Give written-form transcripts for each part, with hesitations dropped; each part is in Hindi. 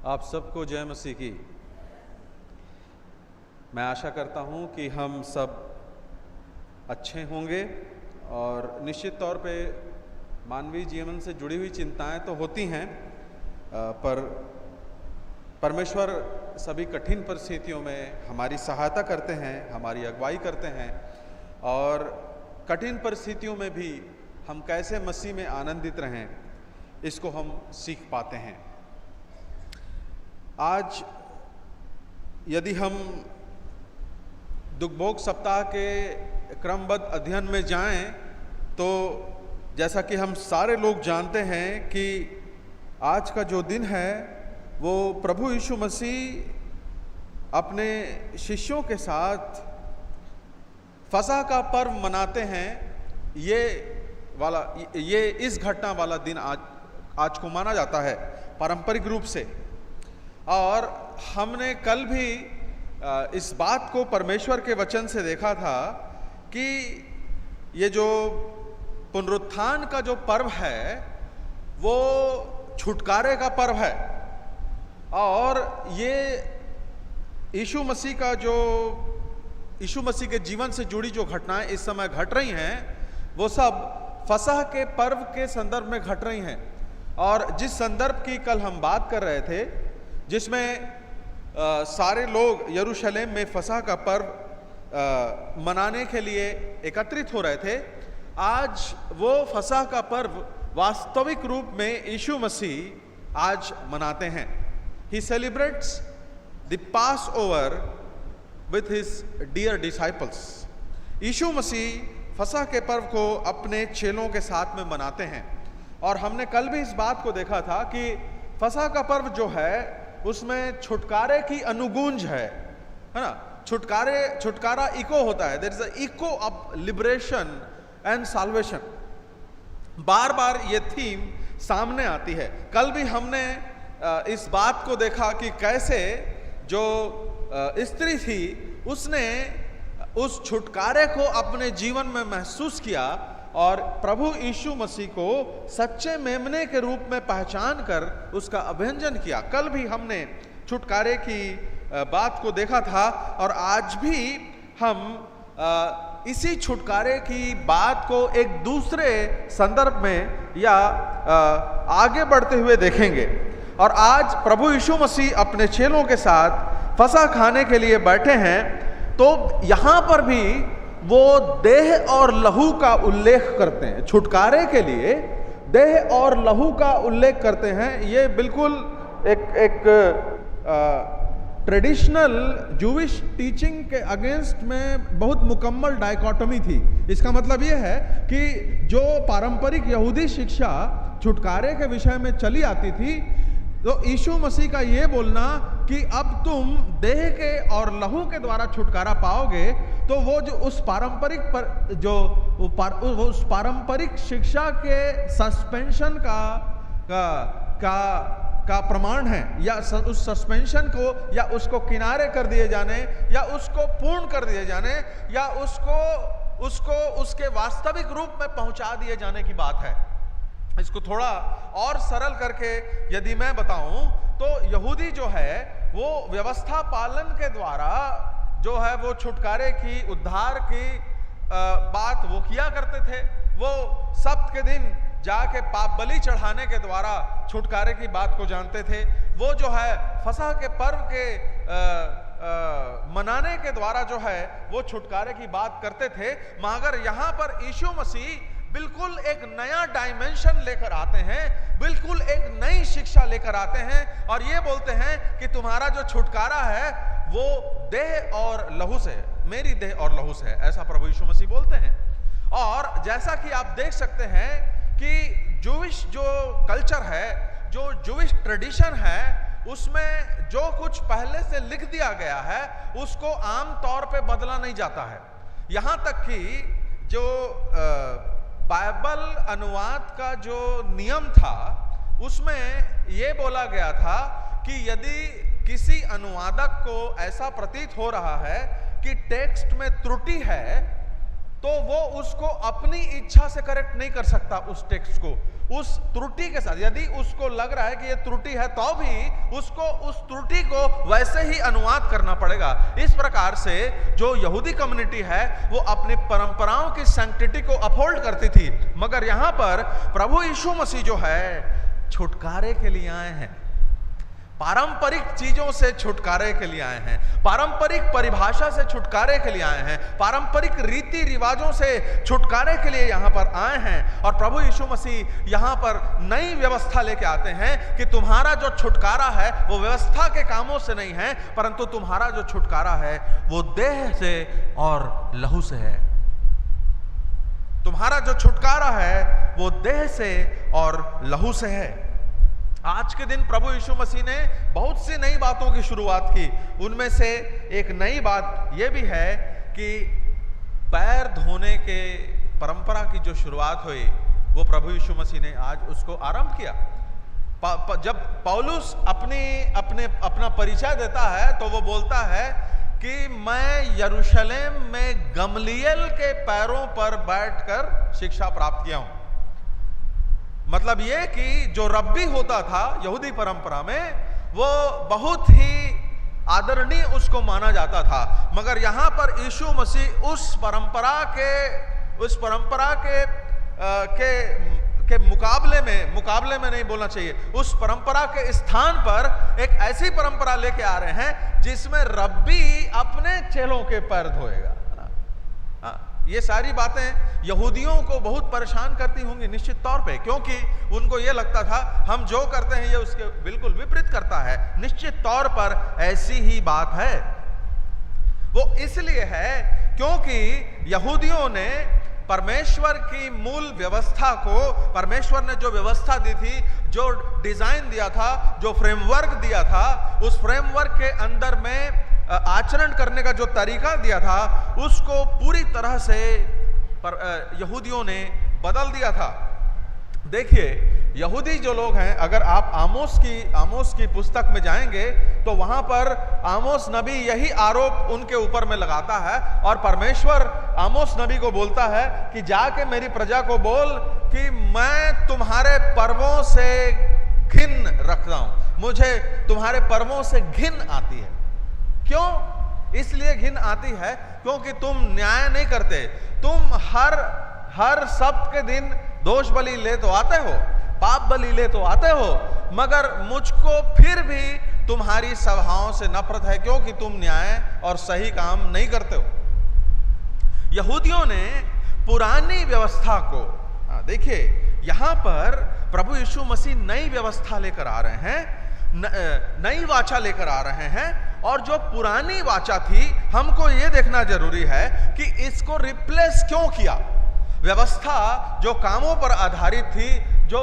आप सबको जय मसीह की। मैं आशा करता हूं कि हम सब अच्छे होंगे और निश्चित तौर पे मानवीय जीवन से जुड़ी हुई चिंताएं तो होती हैं, पर परमेश्वर सभी कठिन परिस्थितियों में हमारी सहायता करते हैं, हमारी अगुवाई करते हैं और कठिन परिस्थितियों में भी हम कैसे मसीह में आनंदित रहें, इसको हम सीख पाते हैं। आज यदि हम दुखभोग सप्ताह के क्रमबद्ध अध्ययन में जाएं तो जैसा कि हम सारे लोग जानते हैं कि आज का जो दिन है वो प्रभु यीशु मसीह अपने शिष्यों के साथ फसह का पर्व मनाते हैं। ये इस घटना वाला दिन आज को माना जाता है पारंपरिक रूप से। और हमने कल भी इस बात को परमेश्वर के वचन से देखा था कि ये जो पुनरुत्थान का जो पर्व है वो छुटकारे का पर्व है और ये यीशु मसीह के जीवन से जुड़ी जो घटनाएं इस समय घट रही हैं वो सब फसह के पर्व के संदर्भ में घट रही हैं। और जिस संदर्भ की कल हम बात कर रहे थे, जिसमें सारे लोग यरूशलेम में फसह का पर्व मनाने के लिए एकत्रित हो रहे थे, आज वो फसह का पर्व वास्तविक रूप में यीशु मसीह आज मनाते हैं। He celebrates the Passover with his dear disciples. यीशु मसीह फसह के पर्व को अपने चेलों के साथ में मनाते हैं। और हमने कल भी इस बात को देखा था कि फसह का पर्व जो है उसमें छुटकारे की अनुगूंज है ना। छुटकारा इको होता है, there is a echo of liberation and salvation. बार बार ये थीम सामने आती है। कल भी हमने इस बात को देखा कि कैसे जो स्त्री थी उसने उस छुटकारे को अपने जीवन में महसूस किया और प्रभु यीशु मसीह को सच्चे मेमने के रूप में पहचान कर उसका अभिनंदन किया। कल भी हमने छुटकारे की बात को देखा था और आज भी हम इसी छुटकारे की बात को एक दूसरे संदर्भ में या आगे बढ़ते हुए देखेंगे। और आज प्रभु यीशु मसीह अपने चेलों के साथ फसह खाने के लिए बैठे हैं, तो यहाँ पर भी वो देह और लहू का उल्लेख करते हैं। छुटकारे के लिए देह और लहू का उल्लेख करते हैं। ये बिल्कुल एक ट्रेडिशनल जूविश टीचिंग के अगेंस्ट में बहुत मुकम्मल डायकोटमी थी। इसका मतलब ये है कि जो पारंपरिक यहूदी शिक्षा छुटकारे के विषय में चली आती थी, तो यीशु मसीह का ये बोलना कि अब तुम देह के और लहू के द्वारा छुटकारा पाओगे, तो वो जो उस पारंपरिक शिक्षा के सस्पेंशन का प्रमाण है, या उस सस्पेंशन को या उसको किनारे कर दिए जाने या उसको पूर्ण कर दिए जाने या उसको उसके वास्तविक रूप में पहुंचा दिए जाने की बात है। इसको थोड़ा और सरल करके यदि मैं बताऊं तो यहूदी जो है वो व्यवस्था पालन के द्वारा जो है वो छुटकारे की, उद्धार की बात वो किया करते थे। वो सब्त के दिन जाके पाप बलि चढ़ाने के द्वारा छुटकारे की बात को जानते थे। वो जो है फसह के पर्व के मनाने के द्वारा जो है वो छुटकारे की बात करते थे। मगर यहाँ पर यीशु मसीह बिल्कुल एक नया डायमेंशन लेकर आते हैं, बिल्कुल एक नई शिक्षा लेकर आते हैं और ये बोलते हैं कि तुम्हारा जो छुटकारा है वो देह और लहू से है, मेरी देह और लहू से है, ऐसा प्रभु यीशु मसीह बोलते हैं। और जैसा कि आप देख सकते हैं कि जूविश जो कल्चर है, जो जूविश ट्रेडिशन है, उसमें जो कुछ पहले से लिख दिया गया है उसको आम तौर पे बदला नहीं जाता है। यहां तक कि जो बाइबल अनुवाद का जो नियम था उसमें यह बोला गया था कि यदि किसी अनुवादक को ऐसा प्रतीत हो रहा है कि टेक्स्ट में त्रुटि है तो वो उसको अपनी इच्छा से करेक्ट नहीं कर सकता उस टेक्स्ट को, उस त्रुटि के साथ। यदि उसको लग रहा है कि ये त्रुटि है तो भी उसको उस त्रुटि को वैसे ही अनुवाद करना पड़ेगा। इस प्रकार से जो यहूदी कम्युनिटी है वो अपनी परंपराओं की सैंक्टिटी को अपहोल्ड करती थी, मगर यहां पर प्रभु यीशु मसीह जो है छुटकारे के लिए आए हैं, पारंपरिक चीजों से छुटकारे के लिए आए हैं, पारंपरिक परिभाषा से छुटकारे के लिए आए हैं, पारंपरिक रीति रिवाजों से छुटकारे के लिए यहां पर आए हैं। और प्रभु यीशु मसीह यहां पर नई व्यवस्था लेके आते हैं कि तुम्हारा जो छुटकारा है वो व्यवस्था के कामों से नहीं है, परंतु तुम्हारा जो छुटकारा है वो देह से और लहू से है। तुम्हारा जो छुटकारा है वो देह से और लहू से है। आज के दिन प्रभु यीशु मसीह ने बहुत सी नई बातों की शुरुआत की। उनमें से एक नई बात यह भी है कि पैर धोने के परंपरा की जो शुरुआत हुई वो प्रभु यीशु मसीह ने आज उसको आरंभ किया। जब पौलुस अपना परिचय देता है तो वो बोलता है कि मैं यरूशलेम में गमलीएल के पैरों पर बैठकर शिक्षा प्राप्त किया हूं। मतलब ये कि जो रब्बी होता था यहूदी परंपरा में वो बहुत ही आदरणीय उसको माना जाता था, मगर यहां पर यीशु मसीह उस परंपरा के मुकाबले में नहीं बोलना चाहिए, उस परंपरा के स्थान पर एक ऐसी परंपरा लेके आ रहे हैं जिसमें रब्बी अपने चेलों के पैर धोएगा। ये सारी बातें यहूदियों को बहुत परेशान करती होंगी निश्चित तौर पे, क्योंकि उनको ये लगता था हम जो करते हैं ये उसके बिल्कुल विपरीत करता है। निश्चित तौर पर ऐसी ही बात है। वो इसलिए है क्योंकि यहूदियों ने परमेश्वर की मूल व्यवस्था को, परमेश्वर ने जो व्यवस्था दी थी, जो डिजाइन दिया था, जो फ्रेमवर्क दिया था, उस फ्रेमवर्क के अंदर में आचरण करने का जो तरीका दिया था उसको पूरी तरह से यहूदियों ने बदल दिया था। देखिए यहूदी जो लोग हैं, अगर आप आमोस की पुस्तक में जाएंगे तो वहां पर आमोस नबी यही आरोप उनके ऊपर में लगाता है और परमेश्वर आमोस नबी को बोलता है कि जाके मेरी प्रजा को बोल कि मैं तुम्हारे पर्वों से घिन रखता हूं, मुझे तुम्हारे पर्वों से घिन आती है। क्यों इसलिए घिन आती है? क्योंकि तुम न्याय नहीं करते, तुम हर सप्त के दिन दोष बलि ले तो आते हो, पाप बलि ले तो आते हो, मगर मुझको फिर भी तुम्हारी सभाओं से नफरत है क्योंकि तुम न्याय और सही काम नहीं करते हो। यहूदियों ने पुरानी व्यवस्था को, देखिए यहां पर प्रभु यीशु मसीह नई व्यवस्था लेकर आ रहे हैं, नई वाचा लेकर आ रहे हैं, और जो पुरानी वाचा थी हमको यह देखना जरूरी है कि इसको रिप्लेस क्यों किया। व्यवस्था जो कामों पर आधारित थी, जो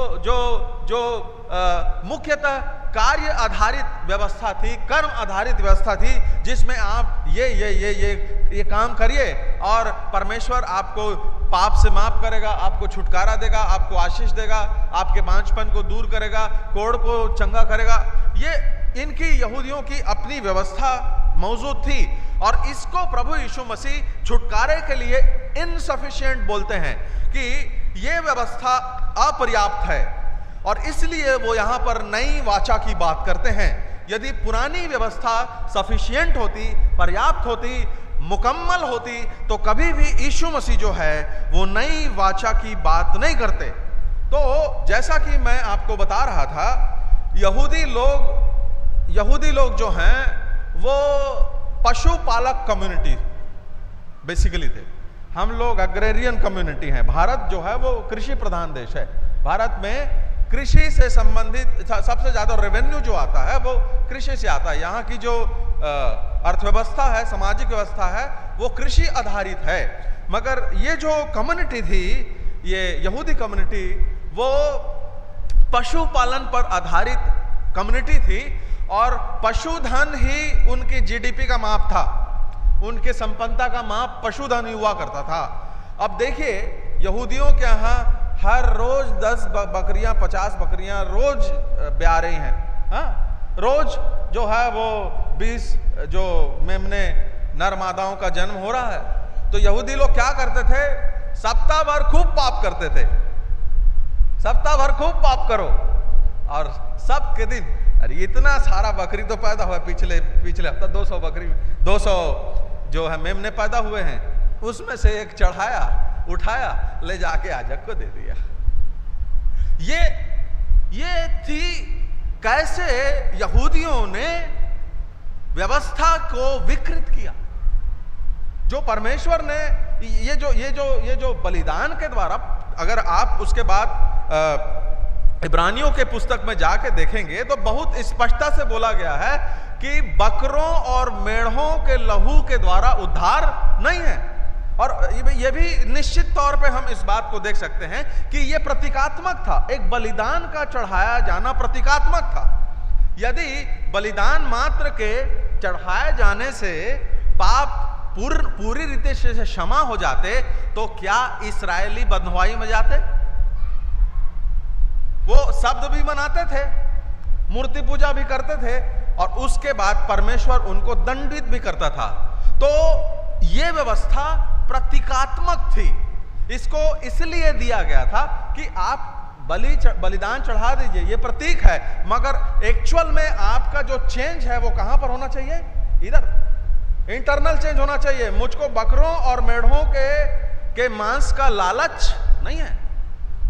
मुख्यतः कार्य आधारित व्यवस्था थी, कर्म आधारित व्यवस्था थी, जिसमें आप ये काम करिए और परमेश्वर आपको पाप से माफ करेगा, आपको छुटकारा देगा, आपको आशीष देगा, आपके बांझपन को दूर करेगा, कोढ़ को चंगा करेगा। ये इनकी यहूदियों की अपनी व्यवस्था मौजूद थी और इसको प्रभु यीशु मसीह छुटकारे के लिए इनसफिशिएंट बोलते हैं कि ये व्यवस्था अपर्याप्त है, और इसलिए वो यहां पर नई वाचा की बात करते हैं। यदि पुरानी व्यवस्था सफिशिएंट होती, पर्याप्त होती, मुकम्मल होती, तो कभी भी यीशु मसीह जो है वो नई वाचा की बात नहीं करते। तो जैसा कि मैं आपको बता रहा था, यहूदी लोग जो हैं वो पशुपालक कम्युनिटी बेसिकली थे। हम लोग एग्रेरियन कम्युनिटी हैं। भारत जो है वो कृषि प्रधान देश है। भारत में कृषि से संबंधित सबसे ज्यादा रेवेन्यू जो आता है वो कृषि से आता है। यहाँ की जो अर्थव्यवस्था है, सामाजिक व्यवस्था है, वो कृषि आधारित है। मगर ये जो कम्युनिटी थी, ये यहूदी कम्युनिटी, वो पशुपालन पर आधारित कम्युनिटी थी और पशुधन ही उनकी जीडीपी का माप था, उनके संपन्नता का माप पशुधन ही हुआ करता था। अब देखिए यहूदियों के यहाँ हर रोज 10 बकरियां 50 बकरियां रोज ब्याह रही हैं। हाँ, रोज जो है वो 20 जो मेमने नर मादाओं का जन्म हो रहा है। तो यहूदी लोग क्या करते थे, सप्ताह भर खूब पाप करते थे, सप्ताह भर खूब पाप करो, और सब के दिन अरे इतना सारा बकरी तो पैदा हुआ, पिछले हफ्ता 200 बकरी, 200 जो है मेमने पैदा हुए हैं, उसमें से एक चढ़ाया, उठाया, ले जाके याजक को दे दिया। ये थी कैसे यहूदियों ने व्यवस्था को विकृत किया। जो परमेश्वर ने ये जो बलिदान के द्वारा, अगर आप उसके बाद इब्रानियों के पुस्तक में जाके देखेंगे तो बहुत स्पष्टता से बोला गया है कि बकरों और मेढ़ों के लहू के द्वारा उद्धार नहीं है। और ये भी निश्चित तौर पे हम इस बात को देख सकते हैं कि ये प्रतीकात्मक था, एक बलिदान का चढ़ाया जाना प्रतीकात्मक था। यदि बलिदान मात्र के चढ़ाए जाने से पाप पूरी रीति से क्षमा हो जाते तो क्या इस्राएली बंधुआई में जाते? वो शब्द भी मनाते थे, मूर्ति पूजा भी करते थे, और उसके बाद परमेश्वर उनको दंडित भी करता था। तो ये व्यवस्था प्रतीकात्मक थी, इसको इसलिए दिया गया था कि आप बलिदान चढ़ा दीजिए, ये प्रतीक है, मगर एक्चुअल में आपका जो चेंज है वो कहां पर होना चाहिए? इधर इंटरनल चेंज होना चाहिए। मुझको बकरों और मेढ़ों के मांस का लालच नहीं है।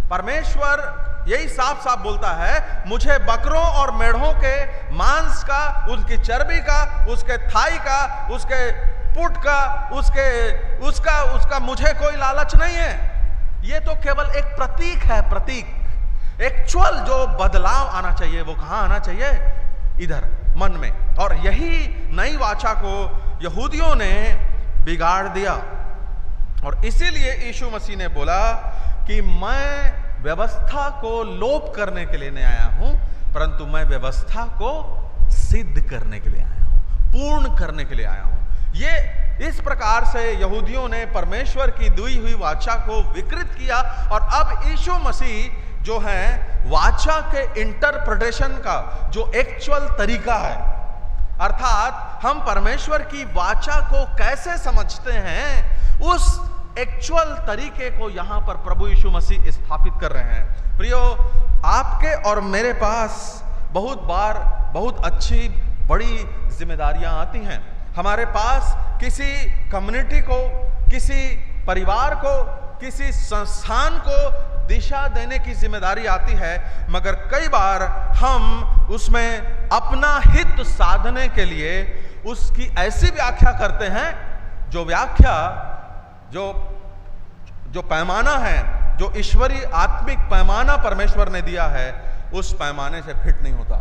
परमेश्वर यही साफ साफ बोलता है, मुझे बकरों और मेढ़ों के मांस का, उनकी चर्बी का, उसके थाई का, उसके पुट का, उसका मुझे कोई लालच नहीं है। ये तो केवल एक प्रतीक है, प्रतीक। एक्चुअल जो बदलाव आना चाहिए वो कहां आना चाहिए? इधर मन में। और यही नई वाचा को यहूदियों ने बिगाड़ दिया, और इसीलिए यीशु मसीह ने बोला कि मैं व्यवस्था को लोप करने के लिए नहीं आया हूं, परंतु मैं व्यवस्था को सिद्ध करने के लिए आया हूं, पूर्ण करने के लिए आया हूं। ये इस प्रकार से यहूदियों ने परमेश्वर की दी हुई वाचा को विकृत किया, और अब यीशु मसीह जो है वाचा के इंटरप्रिटेशन का जो एक्चुअल तरीका है, अर्थात हम परमेश्वर की वाचा को कैसे समझते हैं, उस एक्चुअल तरीके को यहां पर प्रभु यीशु मसीह स्थापित कर रहे हैं। प्रियो, आपके और मेरे पास बहुत बार बहुत अच्छी बड़ी जिम्मेदारियां आती हैं। हमारे पास किसी कम्युनिटी को, किसी परिवार को, किसी संस्थान को दिशा देने की जिम्मेदारी आती है, मगर कई बार हम उसमें अपना हित साधने के लिए उसकी ऐसी व्याख्या करते हैं जो व्याख्या जो पैमाना है, जो ईश्वरीय आत्मिक पैमाना परमेश्वर ने दिया है, उस पैमाने से फिट नहीं होता।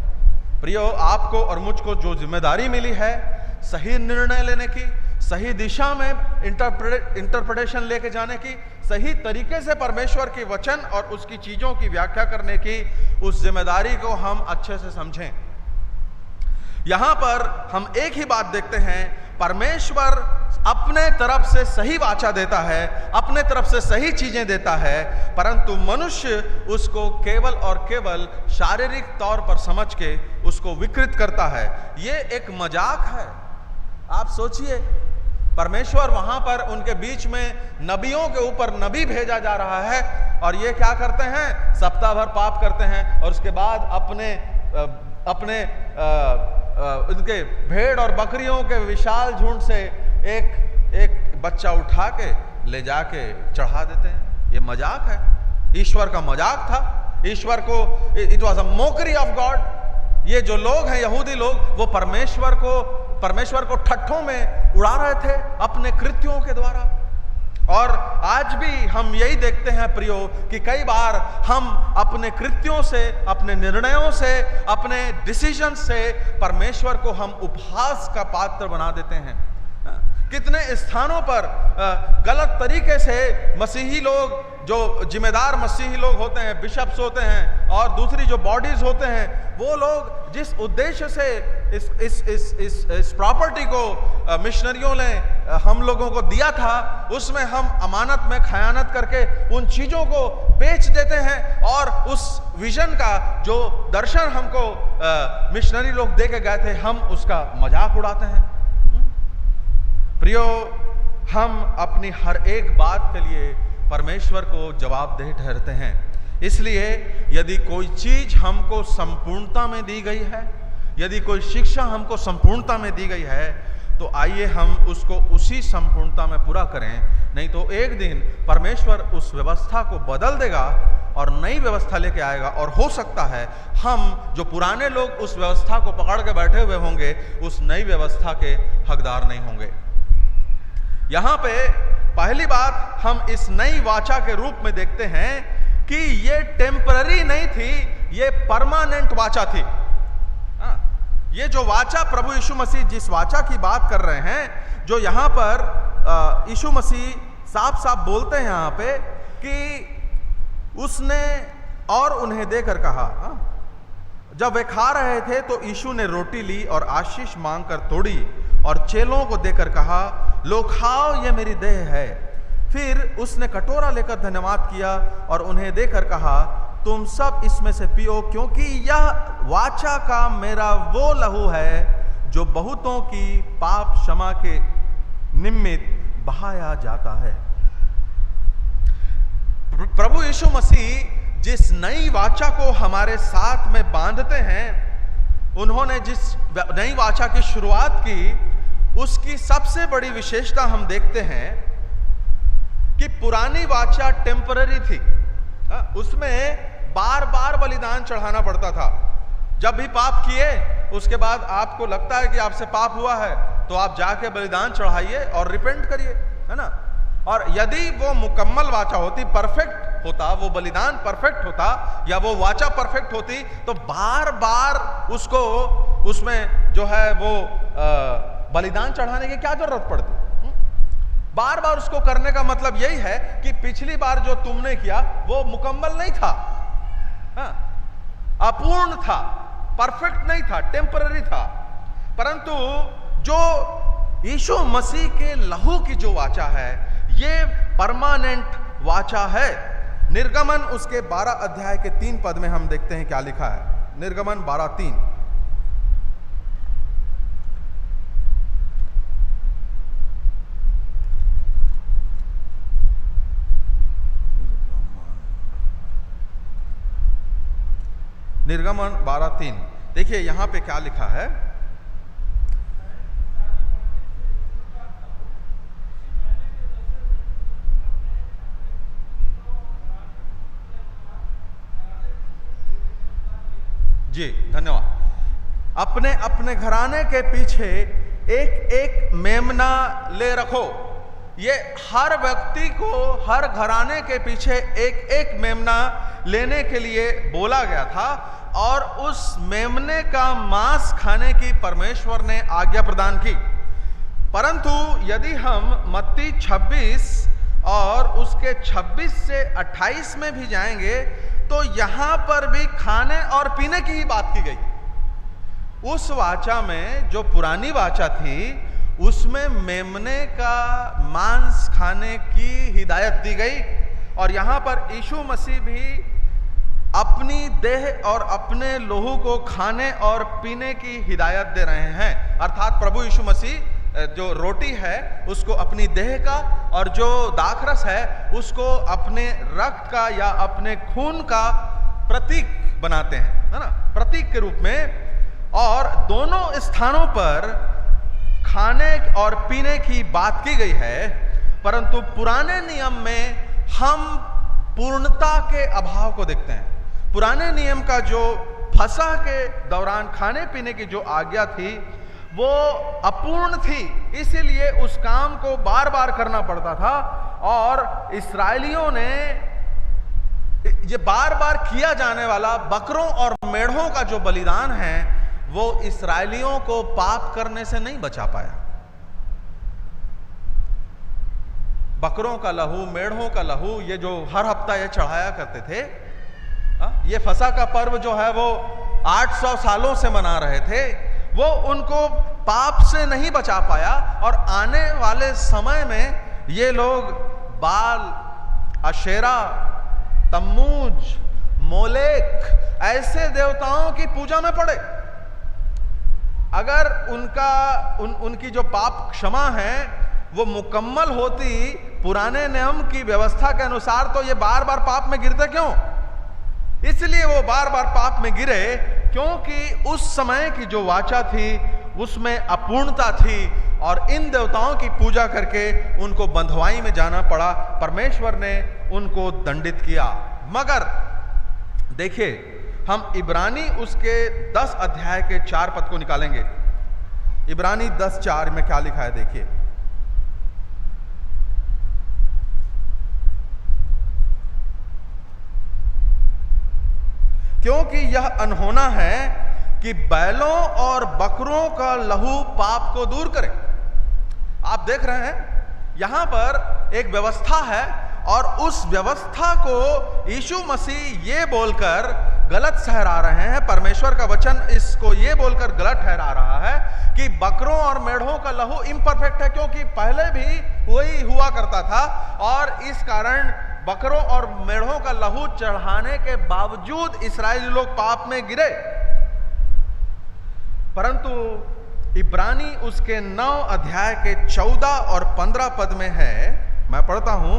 प्रियो, आपको और मुझको जो जिम्मेदारी मिली है सही निर्णय लेने की, सही दिशा में इंटरप्रिटेशन लेके जाने की, सही तरीके से परमेश्वर के वचन और उसकी चीजों की व्याख्या करने की, उस जिम्मेदारी को हम अच्छे से समझें। यहां पर हम एक ही बात देखते हैं, परमेश्वर अपने तरफ से सही वाचा देता है, अपने तरफ से सही चीजें देता है, परंतु मनुष्य उसको केवल और केवल शारीरिक तौर पर समझ के उसको विकृत करता है। ये एक मजाक है। आप सोचिए, परमेश्वर वहां पर उनके बीच में नबियों के ऊपर नबी भेजा जा रहा है, और ये क्या करते हैं? सप्ताह भर पाप करते हैं, और उसके बाद अपने उनके भेड़ और बकरियों के विशाल झुंड से एक बच्चा उठा के ले जाके चढ़ा देते हैं। ये मजाक है, ईश्वर का मजाक था। ईश्वर को, it was a Mokri of God. ये जो लोग हैं, यहूदी लोग, वो परमेश्वर को ठट्ठों में उड़ा रहे थे अपने कृत्यों के द्वारा। और आज भी हम यही देखते हैं प्रियो, कि कई बार हम अपने कृत्यों से, अपने निर्णयों से, अपने डिसीजन से परमेश्वर को हम उपहास का पात्र बना देते हैं। कितने स्थानों पर गलत तरीके से मसीही लोग, जो जिम्मेदार मसीही लोग होते हैं, बिशप्स होते हैं, और दूसरी जो बॉडीज होते हैं, वो लोग जिस उद्देश्य से इस प्रॉपर्टी को मिशनरियों ने हम लोगों को दिया था, उसमें हम अमानत में खयानत करके उन चीजों को बेच देते हैं, और उस विजन का जो दर्शन हमको मिशनरी लोग दे के गए थे, हम उसका मजाक उड़ाते हैं। प्रियो, हम अपनी हर एक बात के लिए परमेश्वर को जवाबदेह ठहरते हैं। इसलिए यदि कोई चीज हमको संपूर्णता में दी गई है, यदि कोई शिक्षा हमको संपूर्णता में दी गई है, तो आइए हम उसको उसी संपूर्णता में पूरा करें। नहीं तो एक दिन परमेश्वर उस व्यवस्था को बदल देगा और नई व्यवस्था लेके आएगा, और हो सकता है हम जो पुराने लोग उस व्यवस्था को पकड़ के बैठे हुए होंगे, उस नई व्यवस्था के हकदार नहीं होंगे। यहां पे पहली बात हम इस नई वाचा के रूप में देखते हैं कि ये टेम्पररी नहीं थी, ये परमानेंट वाचा थी। ये जो वाचा प्रभु यीशु मसीह जिस वाचा की बात कर रहे हैं, जो यहां पर यीशु मसीह साफ साफ बोलते हैं यहां पे कि उसने और उन्हें देकर कहा, जब वे खा रहे थे तो यीशु ने रोटी ली और आशीष मांगकर तोड़ी और चेलों को देकर कहा, लो खाओ, ये मेरी देह है। फिर उसने कटोरा लेकर धन्यवाद किया और उन्हें देकर कहा, तुम सब इसमें से पियो, क्योंकि यह वाचा का मेरा वो लहू है जो बहुतों की पाप क्षमा के निमित्त बहाया जाता है। प्रभु यीशु मसीह जिस नई वाचा को हमारे साथ में बांधते हैं, उन्होंने जिस नई वाचा की शुरुआत की, उसकी सबसे बड़ी विशेषता हम देखते हैं कि पुरानी वाचा टेम्पररी थी। उसमें बार बार बलिदान चढ़ाना पड़ता था। जब भी पाप किए उसके बाद आपको लगता है कि आपसे पाप हुआ है, तो आप जाके बलिदान चढ़ाइए और रिपेंट करिए, है ना। और यदि वो मुकम्मल वाचा होती, परफेक्ट होता, वो बलिदान परफेक्ट होता या वो वाचा परफेक्ट होती, तो बार बार उसको उसमें जो है वो बलिदान चढ़ाने की क्या जरूरत पड़ती। बार बार उसको करने का मतलब यही है कि पिछली बार जो तुमने किया वो मुकम्मल नहीं था, अपूर्ण था, परफेक्ट नहीं था, टेम्पररी था। परंतु जो यीशु मसीह के लहू की जो वाचा है, ये परमानेंट वाचा है। निर्गमन उसके 12 अध्याय के 3 पद में हम देखते हैं क्या लिखा है। निर्गमन 12:3, निर्गमन 12:3 देखिए यहां पे क्या लिखा है। जी धन्यवाद। अपने अपने घराने के पीछे एक एक मेमना ले रखो। ये हर व्यक्ति को हर घराने के पीछे एक एक मेमना लेने के लिए बोला गया था, और उस मेमने का मांस खाने की परमेश्वर ने आज्ञा प्रदान की। परंतु यदि हम मत्ती 26 और उसके 26 से 28 में भी जाएंगे, तो यहां पर भी खाने और पीने की ही बात की गई। उस वाचा में जो पुरानी वाचा थी, उसमें मेमने का मांस खाने की हिदायत दी गई, और यहां पर यीशु मसीह भी अपनी देह और अपने लोहू को खाने और पीने की हिदायत दे रहे हैं। अर्थात प्रभु यीशु मसीह जो रोटी है उसको अपनी देह का, और जो दाखरस है उसको अपने रक्त का या अपने खून का प्रतीक बनाते हैं, है ना, प्रतीक के रूप में। और दोनों स्थानों पर खाने और पीने की बात की गई है, परंतु पुराने नियम में हम पूर्णता के अभाव को देखते हैं। पुराने नियम का जो फसह के दौरान खाने पीने की जो आज्ञा थी वो अपूर्ण थी, इसीलिए उस काम को बार बार करना पड़ता था। और इस्राएलियों ने ये बार बार किया जाने वाला बकरों और मेढ़ों का जो बलिदान है, वो इस्राएलियों को पाप करने से नहीं बचा पाया। बकरों का लहू, मेढ़ों का लहू, ये जो हर हफ्ता ये चढ़ाया करते थे, ये फसह का पर्व जो है वो 800 सालों से मना रहे थे, वो उनको पाप से नहीं बचा पाया। और आने वाले समय में ये लोग बाल, अशेरा, तम्मूज, मोलेक ऐसे देवताओं की पूजा में पड़े। अगर उनकी जो पाप क्षमा है वो मुकम्मल होती पुराने नियम की व्यवस्था के अनुसार, तो ये बार बार पाप में गिरते क्यों? इसलिए वो बार बार पाप में गिरे क्योंकि उस समय की जो वाचा थी उसमें अपूर्णता थी और इन देवताओं की पूजा करके उनको बंधुआई में जाना पड़ा। परमेश्वर ने उनको दंडित किया। मगर देखिए, हम इब्रानी उसके 10 अध्याय के 4 पद को निकालेंगे। इब्रानी 10:4 में क्या लिखा है देखिए। क्योंकि यह अनहोना है कि बैलों और बकरों का लहू पाप को दूर करे। आप देख रहे हैं यहां पर एक व्यवस्था है और उस व्यवस्था को यीशु मसीह ये बोलकर गलत ठहरा रहे हैं। परमेश्वर का वचन इसको ये बोलकर गलत ठहरा रहा है कि बकरों और मेढ़ों का लहू इम्परफेक्ट है, क्योंकि पहले भी वही हुआ करता था और इस कारण बकरों और मेढ़ों का लहू चढ़ाने के बावजूद इस्राएली लोग पाप में गिरे। परंतु इब्रानी उसके 9 अध्याय के 14 और 15 पद में है, मैं पढ़ता हूं,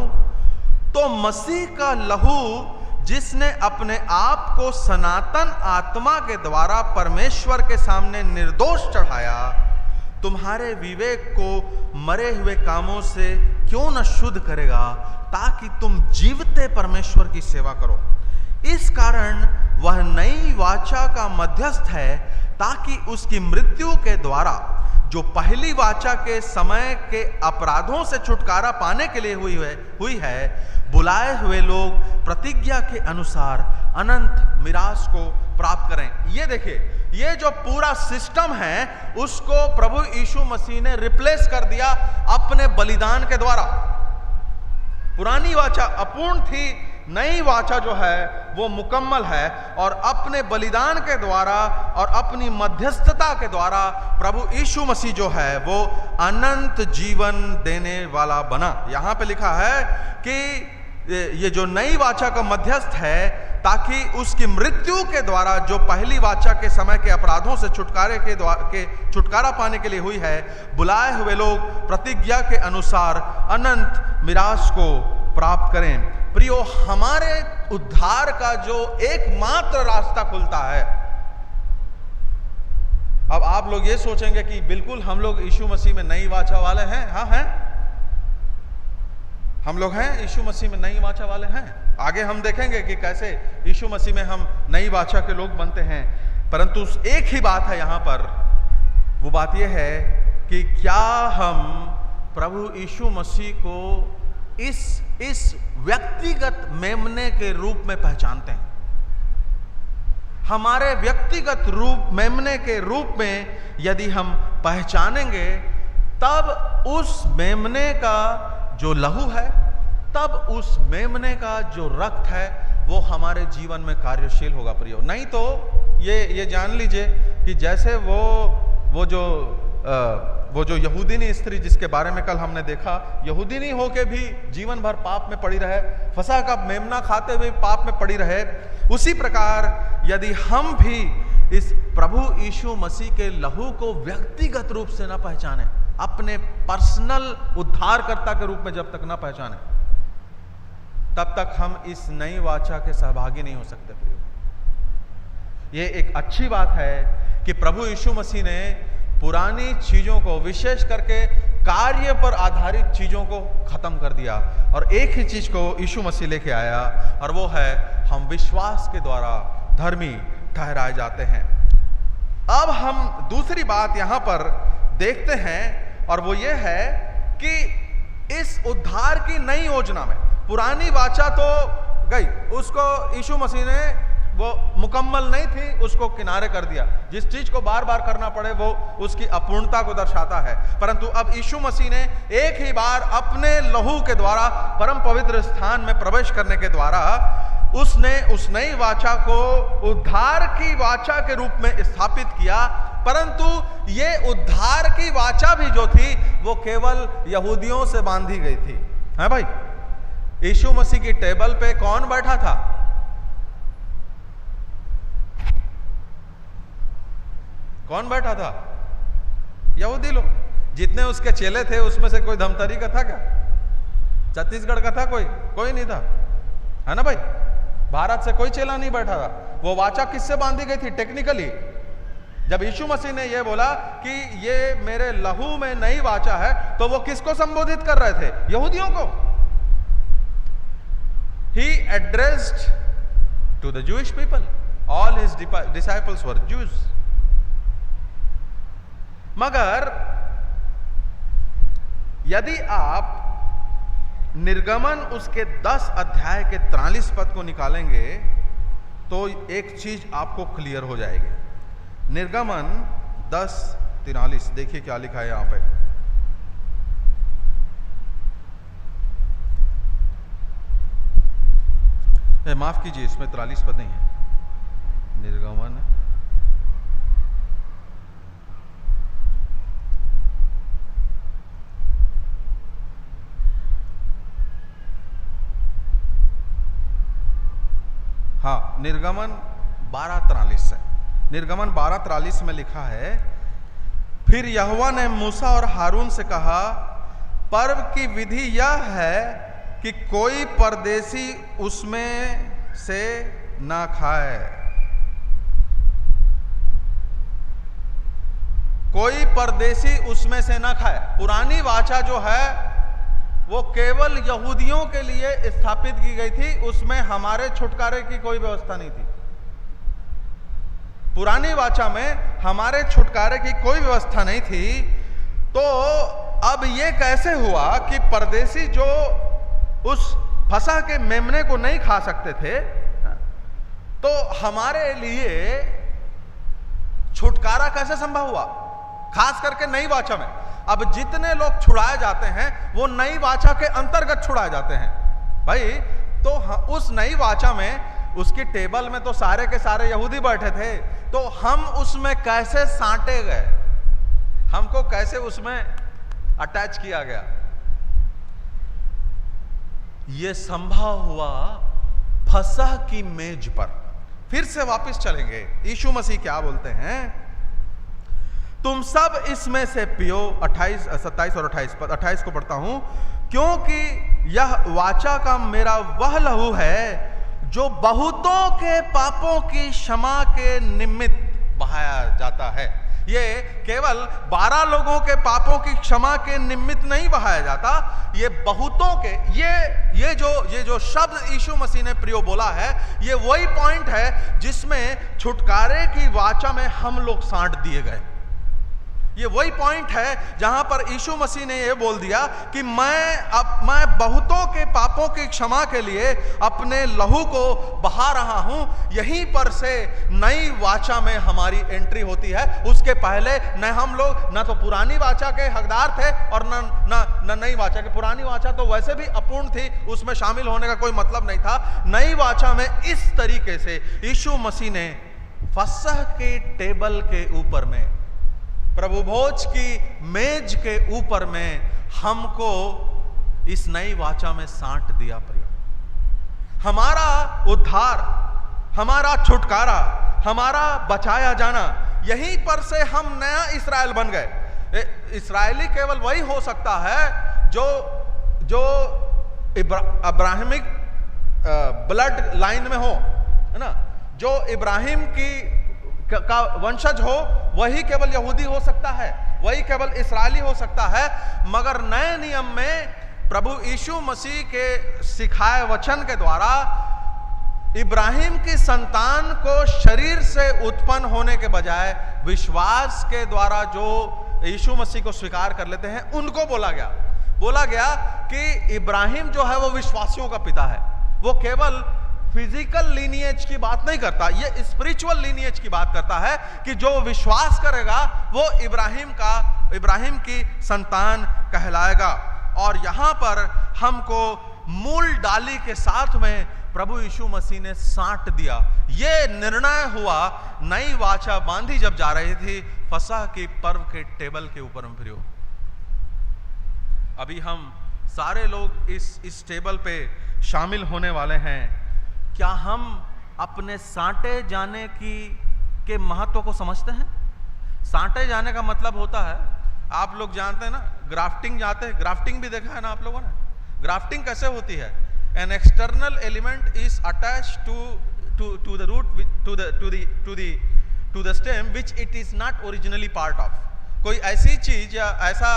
तो मसीह का लहू जिसने अपने आप को सनातन आत्मा के द्वारा परमेश्वर के सामने निर्दोष चढ़ाया, तुम्हारे विवेक को मरे हुए कामों से क्यों न शुद्ध करेगा, ताकि तुम जीवते परमेश्वर की सेवा करो। इस कारण वह नई वाचा का मध्यस्थ है, ताकि उसकी मृत्यु के द्वारा जो पहली वाचा के समय के अपराधों से छुटकारा पाने के लिए हुई है, बुलाए हुए लोग प्रतिज्ञा के अनुसार अनंत मिरास को प्राप्त करें। ये देखिए, ये जो पूरा सिस्टम है उसको प्रभु यीशु मसीह ने रिप्लेस कर दिया अपने बलिदान के द्वारा। पुरानी वाचा अपूर्ण थी, नई वाचा जो है वो मुकम्मल है और अपने बलिदान के द्वारा और अपनी मध्यस्थता के द्वारा प्रभु यीशु मसीह जो है वो अनंत जीवन देने वाला बना। यहां पे लिखा है कि ये जो नई वाचा का मध्यस्थ है, ताकि उसकी मृत्यु के द्वारा जो पहली वाचा के समय के अपराधों से छुटकारा पाने के लिए हुई है, बुलाए हुए लोग प्रतिज्ञा के अनुसार अनंत मिरास को प्राप्त करें। प्रियो, हमारे उद्धार का जो एकमात्र रास्ता खुलता है। अब आप लोग ये सोचेंगे कि बिल्कुल हम लोग यीशु मसीह में नई वाचा वाले हैं। हाँ हैं, हम लोग हैं यीशु मसीह में नई वाचा वाले हैं। आगे हम देखेंगे कि कैसे यीशु मसीह में हम नई वाचा के लोग बनते हैं। परंतु एक ही बात है यहां पर, वो बात यह है कि क्या हम प्रभु यीशु मसीह को इस व्यक्तिगत मेमने के रूप में पहचानते हैं। हमारे व्यक्तिगत रूप मेमने के रूप में यदि हम पहचानेंगे, तब उस मेमने का जो लहू है, तब उस मेमने का जो रक्त है वो हमारे जीवन में कार्यशील होगा प्रियो। नहीं तो ये जान लीजिए कि जैसे वो जो यहूदीनी स्त्री जिसके बारे में कल हमने देखा, यहूदीनी होके भी जीवन भर पाप में पड़ी रहे, फसह का मेमना खाते हुए पाप में पड़ी रहे, उसी प्रकार यदि हम भी इस प्रभु यीशु मसीह के लहू को व्यक्तिगत रूप से न पहचाने, अपने पर्सनल उद्धारकर्ता के रूप में जब तक न पहचाने, तब तक हम इस नई वाचा के सहभागी नहीं हो सकते प्रियो। ये एक अच्छी बात है कि प्रभु यीशु मसीह ने पुरानी चीजों को, विशेष करके कार्य पर आधारित चीजों को खत्म कर दिया और एक ही चीज को यीशु मसीह लेके आया, और वो है हम विश्वास के द्वारा धर्मी ठहराए जाते हैं। अब हम दूसरी बात यहां पर देखते हैं, और वो ये है कि इस उद्धार की नई योजना में पुरानी वाचा तो गई, उसको यीशु मसीह ने, वो मुकम्मल नहीं थी, उसको किनारे कर दिया। जिस चीज को बार बार करना पड़े वो उसकी अपूर्णता को दर्शाता है। परंतु अब यीशु मसीह ने एक ही बार अपने लहू के द्वारा परम पवित्र स्थान में प्रवेश करने के द्वारा उसने उस नई वाचा को उद्धार की वाचा के रूप में स्थापित किया। परंतु ये उद्धार की वाचा भी जो थी वो केवल यहूदियों से बांधी गई थी। है भाई, यीशु मसीह की टेबल पे कौन बैठा था? कौन बैठा था? यहूदी लोग। जितने उसके चेले थे उसमें से कोई धमतरी का था क्या? छत्तीसगढ़ का था? कोई नहीं था, है ना भाई? भारत से कोई चेला नहीं बैठा था। वो वाचा किससे बांधी गई थी टेक्निकली? जब यीशु मसीह ने ये बोला कि ये मेरे लहू में नई वाचा है, तो वो किसको संबोधित कर रहे थे? यहूदियों को। He addressed to the Jewish people. All his disciples were Jews. मगर यदि आप निर्गमन उसके 10 अध्याय के 43 पद को निकालेंगे तो एक चीज आपको क्लियर हो जाएगी। निर्गमन 10:43 देखिए क्या लिखा है यहां पे। माफ कीजिए, इसमें 43 पद नहीं है। निर्गमन निर्गमन 12:43 है। निर्गमन 12:43 में लिखा है, फिर यहोवा ने मूसा और हारून से कहा, पर्व की विधि यह है कि कोई परदेशी उसमें से ना खाए। कोई परदेशी उसमें से ना खाए। पुरानी वाचा जो है वो केवल यहूदियों के लिए स्थापित की गई थी, उसमें हमारे छुटकारे की कोई व्यवस्था नहीं थी। पुरानी वाचा में हमारे छुटकारे की कोई व्यवस्था नहीं थी। तो अब ये कैसे हुआ कि परदेशी जो उस फसह के मेमने को नहीं खा सकते थे, तो हमारे लिए छुटकारा कैसे संभव हुआ? खास करके नई वाचा में। अब जितने लोग छुड़ाए जाते हैं वो नई वाचा के अंतर्गत छुड़ाए जाते हैं भाई। तो उस नई वाचा में उसकी टेबल में तो सारे के सारे यहूदी बैठे थे, तो हम उसमें कैसे साटे गए? हमको कैसे उसमें अटैच किया गया? यह संभव हुआ फसह की मेज पर। फिर से वापस चलेंगे, यीशु मसीह क्या बोलते हैं? तुम सब इसमें से पियो। 27 और 28 पद। 28 को पढ़ता हूं, क्योंकि यह वाचा का मेरा वह लहू है जो बहुतों के पापों की क्षमा के निमित्त बहाया जाता है। ये केवल 12 लोगों के पापों की क्षमा के निमित्त नहीं बहाया जाता, ये बहुतों के, ये जो शब्द यीशु मसीह ने प्रयोग बोला है, ये वही पॉइंट है जिसमें छुटकारे की वाचा में हम लोग साँट दिए गए। ये वही पॉइंट है जहां पर यीशु मसीह ने यह बोल दिया कि मैं बहुतों के पापों की क्षमा के लिए अपने लहू को बहा रहा हूं। यहीं पर से नई वाचा में हमारी एंट्री होती है। उसके पहले न हम लोग न तो पुरानी वाचा के हकदार थे और न नई वाचा के। पुरानी वाचा तो वैसे भी अपूर्ण थी, उसमें शामिल होने का कोई मतलब नहीं था। नई वाचा में इस तरीके से यीशु मसीह ने फसह के टेबल के ऊपर में, प्रभु भोज की मेज के ऊपर में हमको इस नई वाचा में साँट दिया। प्रिय, हमारा उद्धार, हमारा छुटकारा, हमारा बचाया जाना, यहीं पर से हम नया इस्राएल बन गए। इस्राएली केवल वही हो सकता है जो अब्राहमिक ब्लड लाइन में हो, है ना, जो इब्राहिम का वंशज हो, वही केवल यहूदी हो सकता है, वही केवल इस्राएली हो सकता है। मगर नए नियम में प्रभु यीशु मसीह के सिखाए वचन के द्वारा इब्राहिम की संतान को शरीर से उत्पन्न होने के बजाय विश्वास के द्वारा जो यीशु मसीह को स्वीकार कर लेते हैं, उनको बोला गया कि इब्राहिम जो है वो विश्वासियों का पिता है। वो केवल फिजिकल लीनिएज की बात नहीं करता, ये स्पिरिचुअल लीनिएज की बात करता है कि जो विश्वास करेगा वो इब्राहिम की संतान कहलाएगा। और यहां पर हमको मूल डाली के साथ में प्रभु यीशु मसीह ने साँट दिया। ये निर्णय हुआ नई वाचा बांधी जब जा रही थी फसह की पर्व के टेबल के ऊपर में। प्रियो, अभी हम सारे लोग इस टेबल पे शामिल होने वाले हैं। क्या हम अपने साँटे जाने के महत्व को समझते हैं? साँटे जाने का मतलब होता है आप लोग जानते हैं ना, ग्राफ्टिंग जाते हैं, ग्राफ्टिंग भी देखा है ना आप लोगों ने। ग्राफ्टिंग कैसे होती है? An external element is attached to the root to the stem which it is not originally part of. कोई ऐसी चीज या ऐसा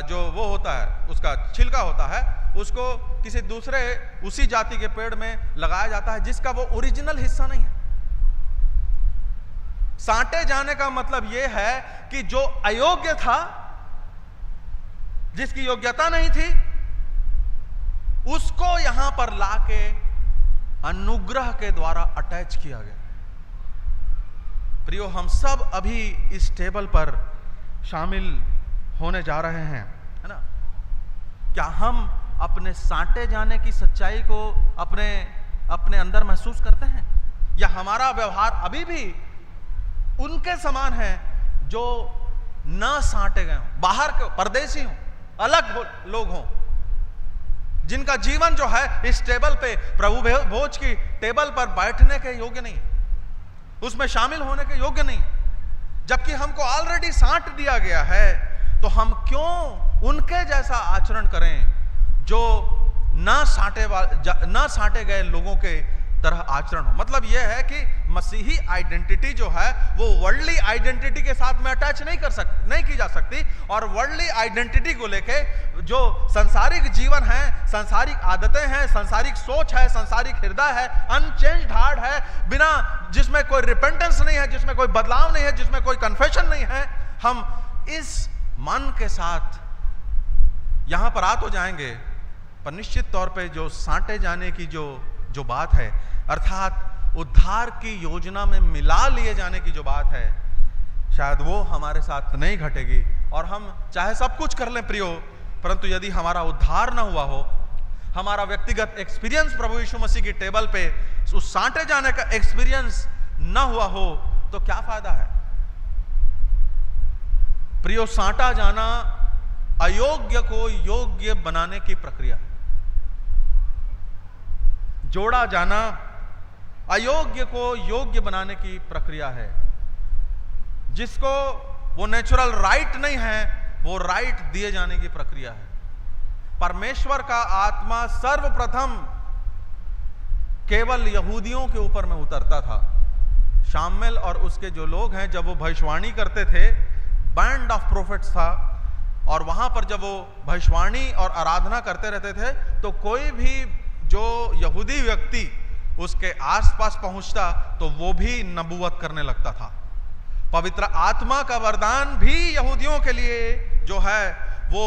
जो वो होता है, उसका छिलका होता है, उसको किसी दूसरे उसी जाति के पेड़ में लगाया जाता है जिसका वो ओरिजिनल हिस्सा नहीं है। सांटे जाने का मतलब यह है कि जो अयोग्य था, जिसकी योग्यता नहीं थी, उसको यहां पर लाके अनुग्रह के द्वारा अटैच किया गया। प्रियो, हम सब अभी इस टेबल पर शामिल होने जा रहे हैं, है ना? क्या हम अपने साँटे जाने की सच्चाई को अपने अंदर महसूस करते हैं, या हमारा व्यवहार अभी भी उनके समान है जो न साँटे गए हों, बाहर के परदेशी हों, अलग लोग हों, जिनका जीवन जो है इस टेबल पे, प्रभु भोज की टेबल पर बैठने के योग्य नहीं, उसमें शामिल होने के योग्य नहीं, जबकि हमको ऑलरेडी साँट दिया गया है। तो हम क्यों उनके जैसा आचरण करें जो ना साँटे गए लोगों के तरह आचरण हो? मतलब यह है कि मसीही आइडेंटिटी जो है वो वर्ल्डली आइडेंटिटी के साथ में अटैच नहीं की जा सकती, और वर्ल्डली आइडेंटिटी को लेके जो संसारिक जीवन है, संसारिक आदतें हैं, संसारिक सोच है, संसारिक हृदय है, अनचेंज्ड हार्ट है, बिना जिसमें कोई रिपेंटेंस नहीं है, जिसमें कोई बदलाव नहीं है, जिसमें कोई कन्फेशन नहीं है, हम इस मन के साथ यहां पर आ तो जाएंगे, पर निश्चित तौर पे जो साँटे जाने की जो बात है, अर्थात उद्धार की योजना में मिला लिए जाने की जो बात है, शायद वो हमारे साथ नहीं घटेगी। और हम चाहे सब कुछ कर लें प्रियो, परंतु यदि हमारा उद्धार ना हुआ हो, हमारा व्यक्तिगत एक्सपीरियंस प्रभु यीशु मसीह की टेबल पे उस साँटे जाने का एक्सपीरियंस ना हुआ हो, तो क्या फायदा है? प्रियो, साँटा जाना अयोग्य को योग्य बनाने की प्रक्रिया है। जोड़ा जाना अयोग्य को योग्य बनाने की प्रक्रिया है। जिसको वो नेचुरल राइट नहीं है, वो राइट दिए जाने की प्रक्रिया है। परमेश्वर का आत्मा सर्वप्रथम केवल यहूदियों के ऊपर में उतरता था। शामुएल और उसके जो लोग हैं, जब वो भविष्यवाणी करते थे, बैंड ऑफ प्रोफेट्स था, और वहां पर जब वो भविष्यवाणी और आराधना करते रहते थे, तो कोई भी जो यहूदी व्यक्ति उसके आसपास पहुंचता तो वो भी नबूवत करने लगता था। पवित्र आत्मा का वरदान भी यहूदियों के लिए जो है वो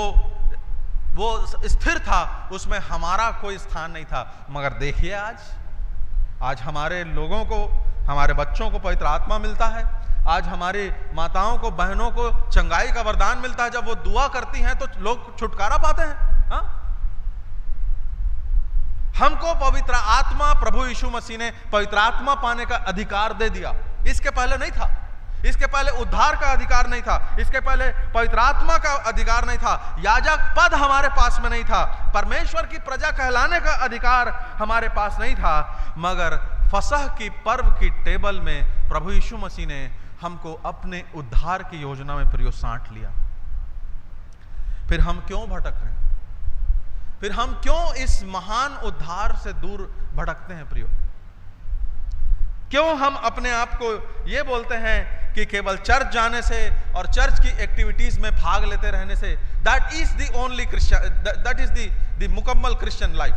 स्थिर था, उसमें हमारा कोई स्थान नहीं था। मगर देखिए आज हमारे लोगों को, हमारे बच्चों को पवित्र आत्मा मिलता है। आज हमारी माताओं को, बहनों को चंगाई का वरदान मिलता है। जब वो दुआ करती हैं तो लोग छुटकारा पाते हैं। हाँ? हमको पवित्र आत्मा, प्रभु यीशु मसीह ने पवित्र आत्मा पाने का अधिकार दे दिया। इसके पहले नहीं था। इसके पहले उद्धार का अधिकार नहीं था। इसके पहले पवित्र आत्मा का अधिकार नहीं था। याजक पद हमारे पास में नहीं था। परमेश्वर की प्रजा कहलाने का अधिकार हमारे पास नहीं था। मगर फसह की पर्व की टेबल में प्रभु यीशु मसीह ने हमको अपने उद्धार की योजना में प्रियो साँट लिया। फिर हम क्यों भटक रहे हैं? फिर हम क्यों इस महान उद्धार से दूर भटकते हैं प्रियो? क्यों हम अपने आप को यह बोलते हैं कि केवल चर्च जाने से और चर्च की एक्टिविटीज में भाग लेते रहने से that is the only Christian, that is the मुकम्मल Christian life,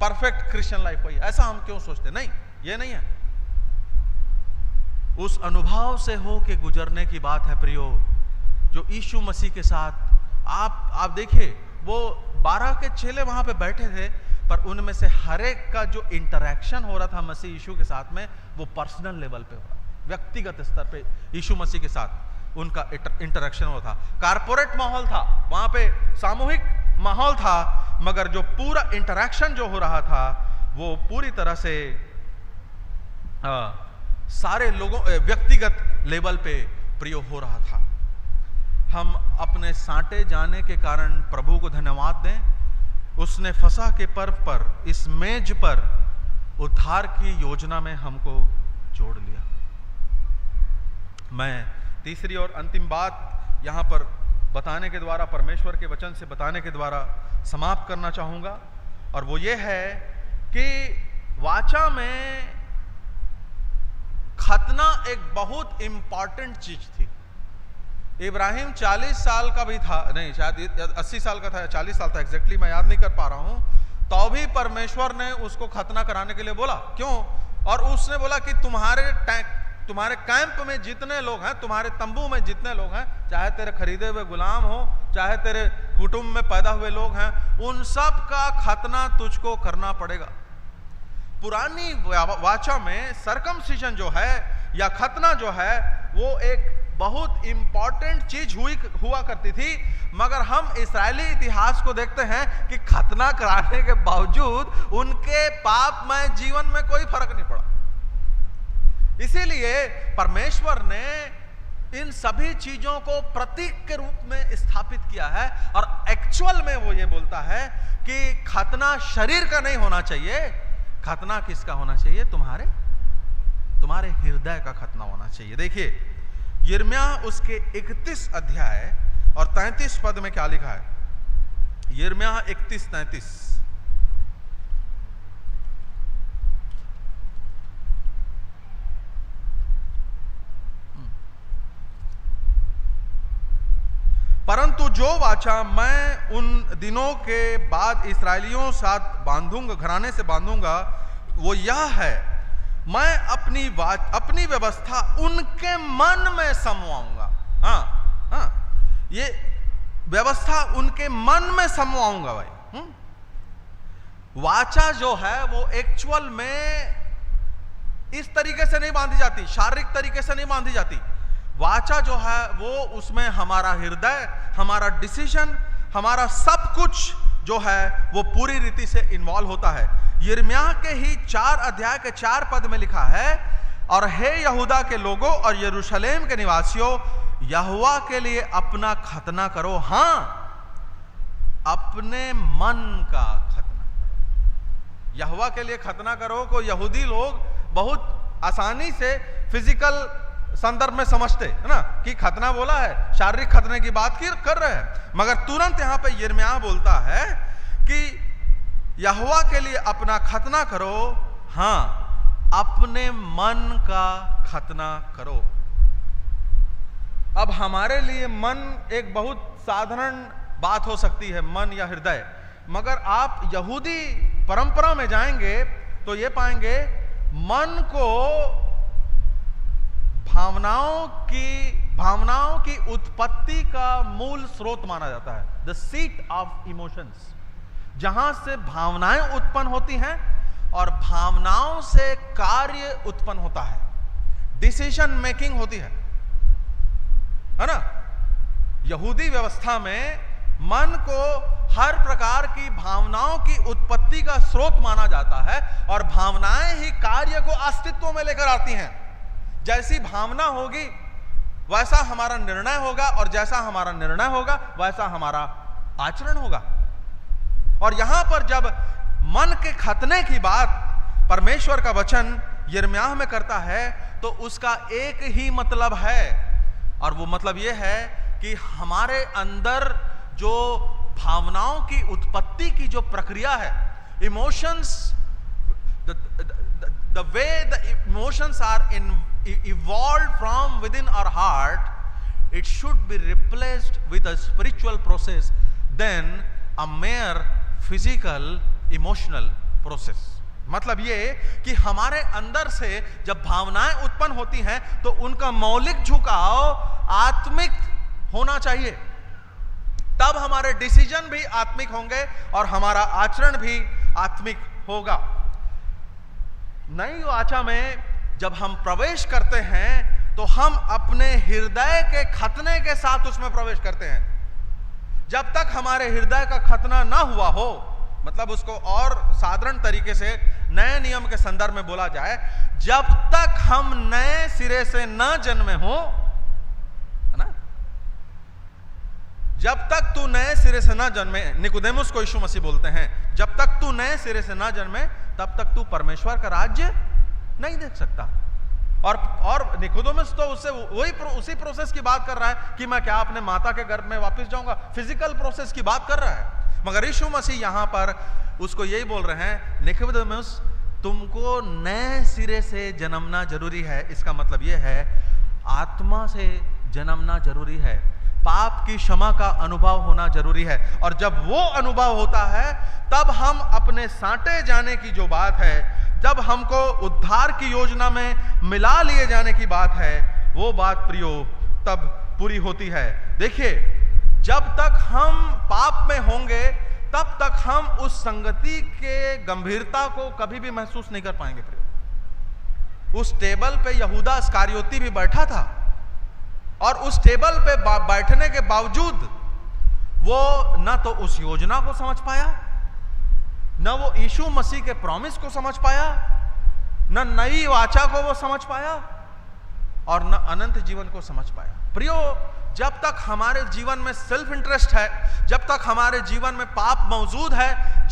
perfect Christian life वही? ऐसा हम क्यों सोचते? नहीं, ये नहीं है। उस अनुभव से हो के गुजरने की बात है प्रियो, जो यीशु मसीह के साथ आप देखिए, वो 12 के चेले वहां पे बैठे थे, पर उनमें से हर एक का जो इंटरैक्शन हो रहा था मसीह यीशु के साथ में, वो पर्सनल लेवल पे हो रहा, व्यक्तिगत स्तर पे यीशु मसीह के साथ उनका इंटरैक्शन हो था। कारपोरेट माहौल था, वहां पे सामूहिक माहौल था, मगर जो पूरा इंटरैक्शन जो हो रहा था वो पूरी तरह से सारे लोगों व्यक्तिगत लेवल पे प्रिय हो रहा था। हम अपने साँटे जाने के कारण प्रभु को धन्यवाद दें। उसने फसह के पर्व पर, इस मेज पर उद्धार की योजना में हमको जोड़ लिया। मैं तीसरी और अंतिम बात यहाँ पर बताने के द्वारा, परमेश्वर के वचन से बताने के द्वारा समाप्त करना चाहूँगा, और वो ये है कि वाचा में खतना एक बहुत इंपॉर्टेंट चीज थी। इब्राहिम 40 साल का भी था, नहीं शायद 80 साल का था या 40 साल था, एग्जैक्टली मैं याद नहीं कर पा रहा हूं, तो भी परमेश्वर ने उसको खतना कराने के लिए बोला। क्यों? और उसने बोला कि तुम्हारे कैंप में जितने लोग हैं, तुम्हारे तंबू में जितने लोग हैं, चाहे तेरे खरीदे हुए गुलाम हो, चाहे तेरे कुटुंब में पैदा हुए लोग हैं, उन सब का खतना तुझको करना पड़ेगा। पुरानी वाचा में सरकमसिजन जो है या खतना जो है वो एक बहुत इंपॉर्टेंट चीज हुआ करती थी, मगर हम इस्राएली इतिहास को देखते हैं कि खतना कराने के बावजूद उनके पापमय जीवन में कोई फर्क नहीं पड़ा। इसीलिए परमेश्वर ने इन सभी चीजों को प्रतीक के रूप में स्थापित किया है, और एक्चुअल में वो ये बोलता है कि खतना शरीर का नहीं होना चाहिए, खतना किसका होना चाहिए? तुम्हारे हृदय का खतना होना चाहिए। देखिए यिर्मयाह उसके 31 अध्याय और 33 पद में क्या लिखा है? यिर्मयाह 31-33। परंतु जो वाचा मैं उन दिनों के बाद इस्राएलियों साथ बांधूंगा, घराने से बांधूंगा, वो यह है, मैं अपनी व्यवस्था उनके मन में समवाऊंगा। हाँ, ये व्यवस्था उनके मन में समवाऊंगा भाई। वाचा जो है वो एक्चुअल में इस तरीके से नहीं बांधी जाती, शारीरिक तरीके से नहीं बांधी जाती। वाचा जो है वो उसमें हमारा हृदय, हमारा डिसीजन, हमारा सब कुछ जो है वो पूरी रीति से इन्वॉल्व होता है। यिर्मयाह के ही 4 अध्याय के 4 पद में लिखा है, और हे यहूदा के लोगों और यरूशलेम के निवासियों, यहोवा के लिए अपना खतना करो। हां, अपने मन का खतना करो। यहोवा के लिए खतना करो को यहूदी लोग बहुत आसानी से फिजिकल संदर्भ में समझते है ना, कि खतना बोला है, शारीरिक खतने की बात कर रहे हैं, मगर तुरंत यहां पे यिर्मयाह बोलता है कि यहोवा के लिए अपना खतना करो, हां, अपने मन का खतना करो। अब हमारे लिए मन एक बहुत साधारण बात हो सकती है, मन या हृदय, मगर आप यहूदी परंपरा में जाएंगे तो ये पाएंगे मन को भावनाओं की उत्पत्ति का मूल स्रोत माना जाता है, द सीट ऑफ इमोशंस, जहां से भावनाएं उत्पन्न होती हैं और भावनाओं से कार्य उत्पन्न होता है, डिसीजन मेकिंग होती है ना। यहूदी व्यवस्था में मन को हर प्रकार की भावनाओं की उत्पत्ति का स्रोत माना जाता है, और भावनाएं ही कार्य को अस्तित्व में लेकर आती हैं। जैसी भावना होगी वैसा हमारा निर्णय होगा, और जैसा हमारा निर्णय होगा वैसा हमारा आचरण होगा। और यहां पर जब मन के खतने की बात परमेश्वर का वचन यिर्मयाह में करता है, तो उसका एक ही मतलब है, और वो मतलब यह है कि हमारे अंदर जो भावनाओं की उत्पत्ति की जो प्रक्रिया है, emotions, the way the emotions are evolved from within our heart, it should be replaced with a spiritual process than a mere physical emotional process। मतलब ये कि हमारे अंदर से जब भावनाएं उत्पन्न होती हैं तो उनका मौलिक झुकाव आत्मिक होना चाहिए, तब हमारे डिसीजन भी आत्मिक होंगे और हमारा आचरण भी आत्मिक होगा। नई वाचा में जब हम प्रवेश करते हैं तो हम अपने हृदय के खतने के साथ उसमें प्रवेश करते हैं। जब तक हमारे हृदय का खतना ना हुआ हो, मतलब उसको और साधारण तरीके से नए नियम के संदर्भ में बोला जाए, जब तक हम नए सिरे से न जन्मे हो, है ना, जब तक तू नए सिरे से न जन्मे, निकोदेमुस को यीशु मसीह बोलते हैं, जब तक तू नए सिरे से न जन्मे तब तक तू परमेश्वर का राज्य नहीं देख सकता। और निकोदेमुस तो उससे उसी प्रोसेस की बात कर रहा है कि मैं क्या अपने माता के गर्भ में वापस जाऊंगा, फिजिकल प्रोसेस की बात कर रहा है। मगर यीशु मसीह यहां पर उसको यही बोल रहे हैं, निकोदेमुस तुमको नए सिरे से जन्मना जरूरी है। इसका मतलब यह है आत्मा से जन्मना जरूरी है, पाप की क्षमा का अनुभव होना जरूरी है। और जब वो अनुभव होता है तब हम अपने साँटे जाने की जो बात है, जब हमको उद्धार की योजना में मिला लिए जाने की बात है, वो बात प्रियो तब पूरी होती है। देखिए, जब तक हम पाप में होंगे तब तक हम उस संगति के गंभीरता को कभी भी महसूस नहीं कर पाएंगे प्रियो। उस टेबल पे यहूदा इस्करियोती भी बैठा था और उस टेबल पे बैठने के बावजूद वो न तो उस योजना को समझ पाया, न वो यीशु मसीह के प्रॉमिस को समझ पाया, न नई वाचा को वो समझ पाया और न अनंत जीवन को समझ पाया। प्रियो, जब तक हमारे जीवन में सेल्फ इंटरेस्ट है, जब तक हमारे जीवन में पाप मौजूद है,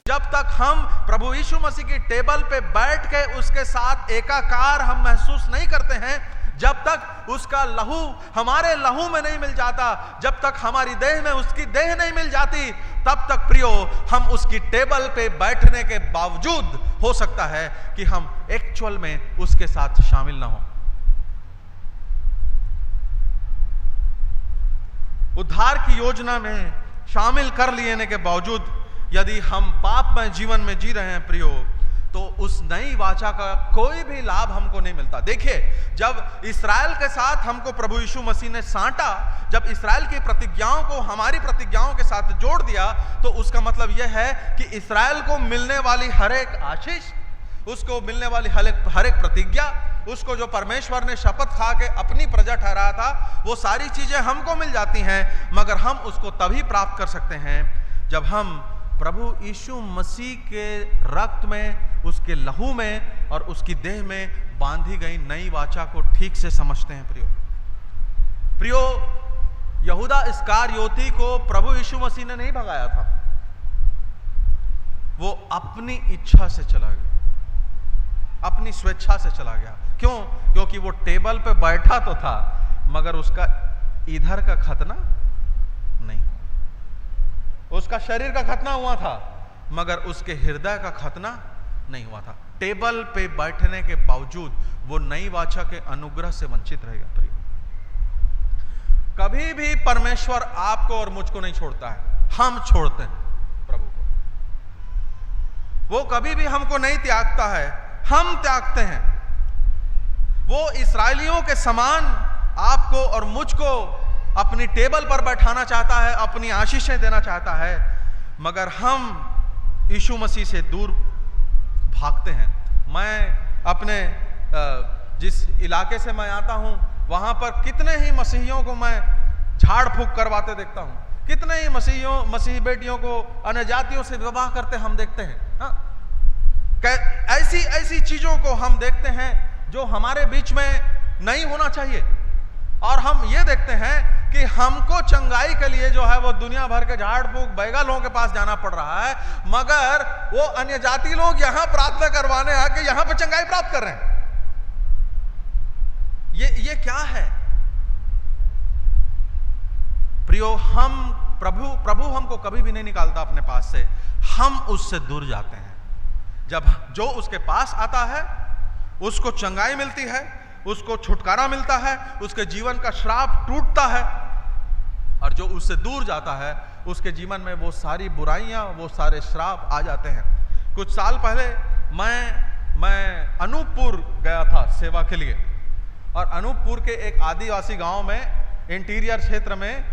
जब तक हम प्रभु यीशु मसीह की टेबल पे बैठ के उसके साथ एकाकार हम महसूस नहीं करते हैं, जब तक उसका लहू हमारे लहू में नहीं मिल जाता, जब तक हमारी देह में उसकी देह नहीं मिल जाती, तब तक प्रियो हम उसकी टेबल पे बैठने के बावजूद हो सकता है कि हम एक्चुअल में उसके साथ शामिल ना हो। उद्धार की योजना में शामिल कर लेने के बावजूद यदि हम पाप में जीवन में जी रहे हैं प्रियो, तो उस नई वाचा का कोई भी लाभ हमको नहीं मिलता। देखिए, जब इस्राएल के साथ हमको प्रभु यीशु मसीह ने साँटा, जब इस्राएल की प्रतिज्ञाओं को हमारी प्रतिज्ञाओं के साथ जोड़ दिया, तो उसका मतलब यह है कि इस्राएल को मिलने वाली हर एक आशीष, उसको मिलने वाली हर एक प्रतिज्ञा, उसको जो परमेश्वर ने शपथ खा के अपनी प्रजा ठहराया था, वो सारी चीजें हमको मिल जाती हैं। मगर हम उसको तभी प्राप्त कर सकते हैं जब हम प्रभु यीशु मसीह के रक्त में, उसके लहू में और उसकी देह में बांधी गई नई वाचा को ठीक से समझते हैं। प्रियो, यहूदा इस्करियोती को प्रभु यीशु मसीह ने नहीं भगाया था, वो अपनी इच्छा से चला गया, अपनी स्वेच्छा से चला गया। क्यों? क्योंकि वो टेबल पे बैठा तो था, मगर उसका इधर का खतना नहीं, उसका शरीर का खतना हुआ था मगर उसके हृदय का खतना नहीं हुआ था। टेबल पे बैठने के बावजूद वो नई वाचा के अनुग्रह से वंचित रहेगा। प्रिय, कभी भी परमेश्वर आपको और मुझको नहीं छोड़ता है, हम छोड़ते हैं प्रभु को। वो कभी भी हमको नहीं त्यागता है, हम त्यागते हैं। वो इस्राएलियों के समान आपको और मुझको अपनी टेबल पर बैठाना चाहता है, अपनी आशीषें देना चाहता है, मगर हम यीशु मसीह से दूर भागते हैं। मैं अपने जिस इलाके से मैं आता हूं, वहां पर कितने ही मसीहियों को मैं झाड़ फूक करवाते देखता हूं, कितने ही मसीही बेटियों को अन्य जातियों से विवाह करते हम देखते हैं। ऐसी चीजों को हम देखते हैं जो हमारे बीच में नहीं होना चाहिए। और हम ये देखते हैं कि हमको चंगाई के लिए जो है वो दुनिया भर के झाड़ फूक बैगा लोगों के पास जाना पड़ रहा है, मगर वो अन्य जाति लोग यहां प्रार्थना करवाने आके यहां पे चंगाई प्राप्त कर रहे हैं। ये क्या है प्रियो? हम प्रभु हमको कभी भी नहीं निकालता अपने पास से, हम उससे दूर जाते हैं। जब जो उसके पास आता है उसको चंगाई मिलती है, उसको छुटकारा मिलता है, उसके जीवन का श्राप टूटता है। और जो उससे दूर जाता है उसके जीवन में वो सारी बुराइयां, वो सारे श्राप आ जाते हैं। कुछ साल पहले मैं अनूपपुर गया था सेवा के लिए, और अनूपपुर के एक आदिवासी गांव में इंटीरियर क्षेत्र में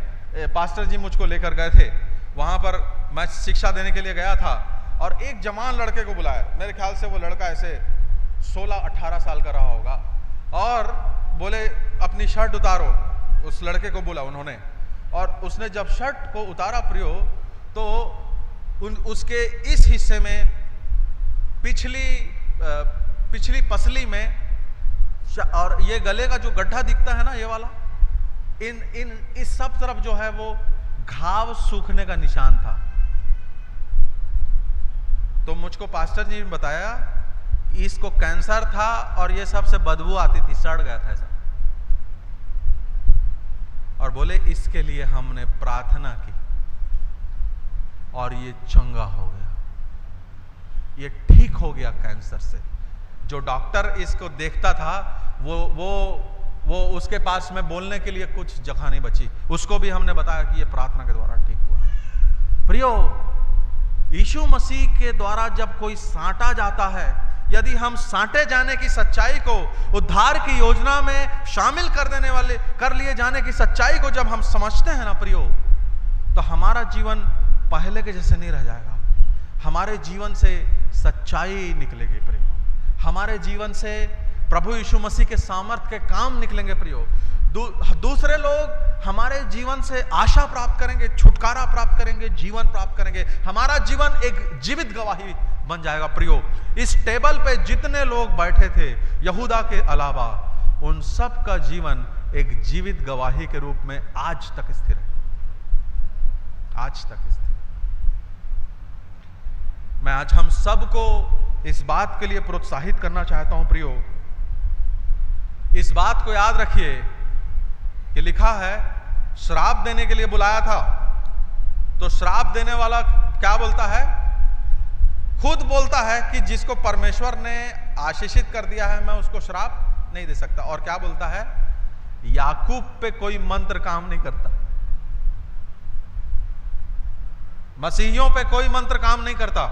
पास्टर जी मुझको लेकर गए थे। वहां पर मैं शिक्षा देने के लिए गया था और एक जवान लड़के को बुलाया। मेरे ख्याल से वो लड़का ऐसे 16-18 साल का रहा होगा, और बोले अपनी शर्ट उतारो। उस लड़के को बोला उन्होंने, और उसने जब शर्ट को उतारा प्रियो, तो उसके इस हिस्से में पिछली पसली में और ये गले का जो गड्ढा दिखता है ना, ये वाला, इस सब तरफ जो है वो घाव सूखने का निशान था। तो मुझको पास्टर जी ने बताया इसको कैंसर था और ये सबसे बदबू आती थी, सड़ गया था ऐसा, और बोले इसके लिए हमने प्रार्थना की और ये चंगा हो गया, ये ठीक हो गया कैंसर से। जो डॉक्टर इसको देखता था वो उसके पास में बोलने के लिए कुछ जगह नहीं बची, उसको भी हमने बताया कि ये प्रार्थना के द्वारा ठीक हुआ है। प्रियो, यीशु मसीह के द्वारा जब कोई साँटा जाता है, यदि हम साँटे जाने की सच्चाई को, उद्धार की योजना में शामिल कर लिए जाने की सच्चाई को जब हम समझते हैं ना प्रियो, तो हमारा जीवन पहले के जैसे नहीं रह जाएगा। हमारे जीवन से सच्चाई निकलेगी प्रियो, हमारे जीवन से प्रभु यीशु मसीह के सामर्थ्य के काम निकलेंगे प्रियो। दूसरे लोग हमारे जीवन से आशा प्राप्त करेंगे, छुटकारा प्राप्त करेंगे, जीवन प्राप्त करेंगे। हमारा जीवन एक जीवित गवाही बन जाएगा प्रियो। इस टेबल पे जितने लोग बैठे थे यहूदा के अलावा, उन सब का जीवन एक जीवित गवाही के रूप में आज तक स्थिर है, आज तक स्थिर। मैं आज हम सबको इस बात के लिए प्रोत्साहित करना चाहता हूं प्रियो, इस बात को याद रखिए कि लिखा है श्राप देने के लिए बुलाया था, तो श्राप देने वाला क्या बोलता है? खुद बोलता है कि जिसको परमेश्वर ने आशीषित कर दिया है मैं उसको श्राप नहीं दे सकता। और क्या बोलता है? याकूब पे कोई मंत्र काम नहीं करता, मसीहियों पे कोई मंत्र काम नहीं करता,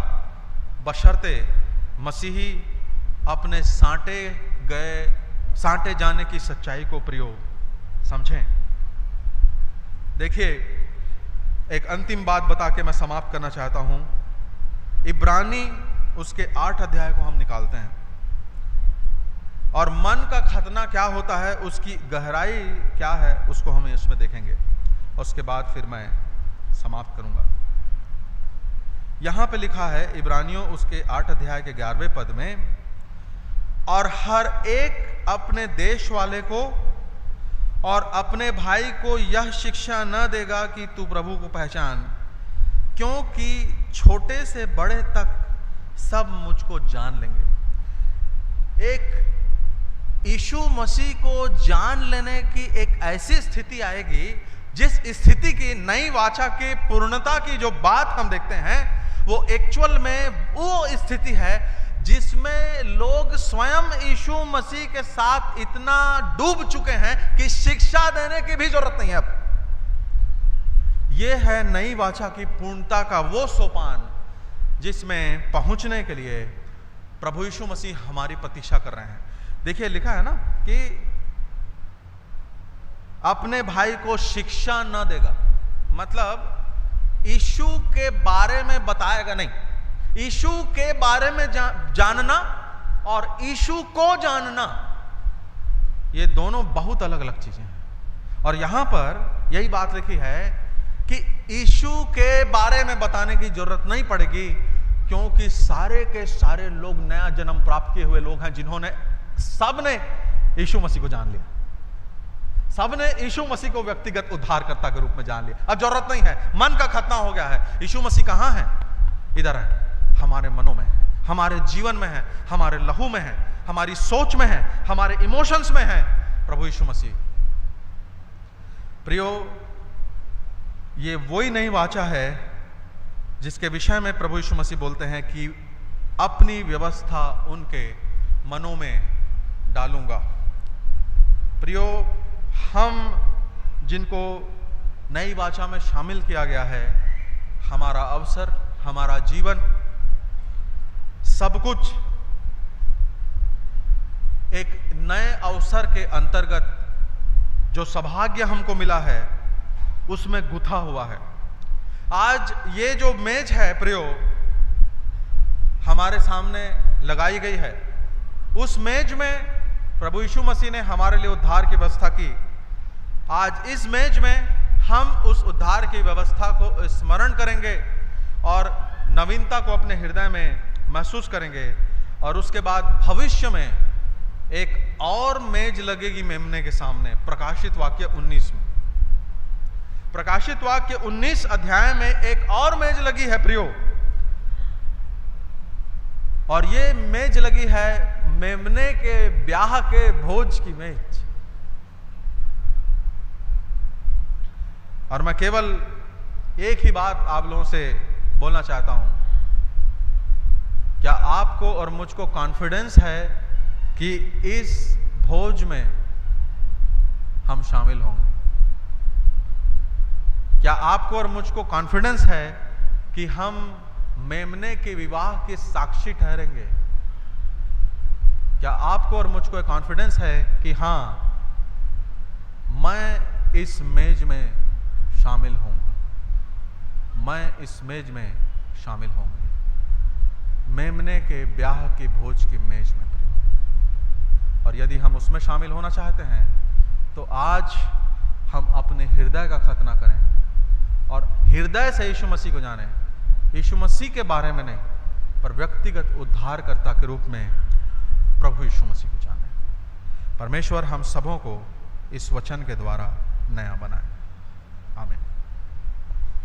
बशर्ते मसीही अपने सांटे जाने की सच्चाई को प्रियो समझें। देखिए, एक अंतिम बात बता के मैं समाप्त करना चाहता हूं। इब्रानी उसके 8 अध्याय को हम निकालते हैं और मन का खतना क्या होता है, उसकी गहराई क्या है, उसको हम इसमें देखेंगे और उसके बाद फिर मैं समाप्त करूंगा। यहां पे लिखा है इब्रानियों उसके 8 अध्याय के 11वें पद में, और हर एक अपने देश वाले को और अपने भाई को यह शिक्षा न देगा कि तू प्रभु को पहचान, क्योंकि छोटे से बड़े तक सब मुझको जान लेंगे। एक यीशु मसीह को जान लेने की एक ऐसी स्थिति आएगी जिस स्थिति की नई वाचा की पूर्णता की जो बात हम देखते हैं, वो एक्चुअल में वो स्थिति है जिसमें लोग स्वयं यीशु मसीह के साथ इतना डूब चुके हैं कि शिक्षा देने की भी जरूरत नहीं है। अब यह है नई वाचा की पूर्णता का वो सोपान जिसमें पहुंचने के लिए प्रभु यीशु मसीह हमारी प्रतीक्षा कर रहे हैं। देखिए, लिखा है ना कि अपने भाई को शिक्षा न देगा, मतलब यीशु के बारे में बताएगा नहीं। यीशु के बारे में जानना और यीशु को जानना, ये दोनों बहुत अलग अलग चीजें हैं। और यहां पर यही बात लिखी है कि यीशु के बारे में बताने की जरूरत नहीं पड़ेगी, क्योंकि सारे के सारे लोग नया जन्म प्राप्त किए हुए लोग हैं, जिन्होंने सबने यीशु मसीह को जान लिया, सबने यीशु मसीह को व्यक्तिगत उद्धारकर्ता के रूप में जान लिया। अब जरूरत नहीं है, मन का खतना हो गया है। यीशु मसीह कहां है? इधर है, हमारे मनों में है, हमारे जीवन में है, हमारे लहू में है, हमारी सोच में है, हमारे इमोशंस में है प्रभु यीशु मसीह। प्रियो, ये वही नई वाचा है जिसके विषय में प्रभु यीशु मसीह बोलते हैं कि अपनी व्यवस्था उनके मनों में डालूंगा। प्रियो, हम जिनको नई वाचा में शामिल किया गया है, हमारा अवसर, हमारा जीवन, सब कुछ एक नए अवसर के अंतर्गत जो सौभाग्य हमको मिला है उसमें गुथा हुआ है। आज ये जो मेज है प्रियो हमारे सामने लगाई गई है, उस मेज में प्रभु यीशु मसीह ने हमारे लिए उद्धार की व्यवस्था की। आज इस मेज में हम उस उद्धार की व्यवस्था को स्मरण करेंगे और नवीनता को अपने हृदय में महसूस करेंगे। और उसके बाद भविष्य में एक और मेज लगेगी मेमने के सामने। प्रकाशित वाक्य 19 में, प्रकाशित वाक्य 19 अध्याय में एक और मेज लगी है प्रियो। और ये मेज लगी है मेमने के ब्याह के भोज की मेज। और मैं केवल एक ही बात आप लोगों से बोलना चाहता हूं, क्या आपको और मुझको कॉन्फिडेंस है कि इस भोज में हम शामिल होंगे? क्या आपको और मुझको कॉन्फिडेंस है कि हम मेमने के विवाह के साक्षी ठहरेंगे? क्या आपको और मुझको कॉन्फिडेंस है कि हां, मैं इस मेज में शामिल होऊंगा, मैं इस मेज में शामिल होंगे, मेमने के ब्याह की भोज की मेज में परिवार। और यदि हम उसमें शामिल होना चाहते हैं तो आज हम अपने हृदय का खतना करें और हृदय से यीशु मसीह को जानें, यीशु मसीह के बारे में नहीं, पर व्यक्तिगत उद्धारकर्ता के रूप में प्रभु यीशु मसीह को जानें। परमेश्वर हम सबों को इस वचन के द्वारा नया बनाए।